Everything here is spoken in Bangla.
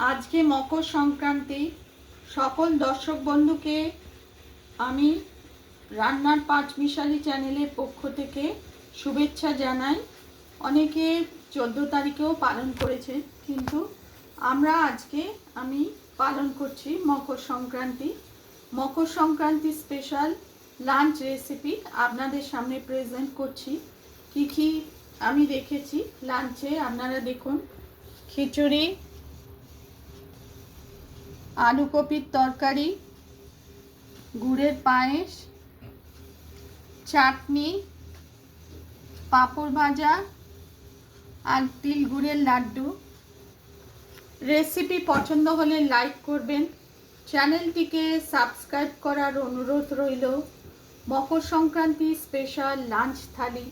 আজকে মকর সংক্রান্তি। সকল দর্শক বন্ধুকে আমি রান্নার পাঁচমিশালি চ্যানেলের পক্ষ থেকে শুভেচ্ছা জানাই। অনেকে 14 তারিখেও পালন করেছে, কিন্তু আমি পালন করছি Makar Sankranti. Makar Sankranti special lunch recipe আপনাদের সামনে প্রেজেন্ট করছি। কি আমি রেখেছি লাঞ্চে আপনারা দেখুন। খিচুড়ি, আলু কপির তরকারি, গুড়ের পায়েস, চাটনি, পাঁপড় ভাজা আর তিল গুড়ের লাড্ডু। রেসিপি পছন্দ হলে লাইক করবেন, চ্যানেলটিকে সাবস্ক্রাইব করার অনুরোধ রইল। মকর সংক্রান্তি স্পেশাল লাঞ্চ থালি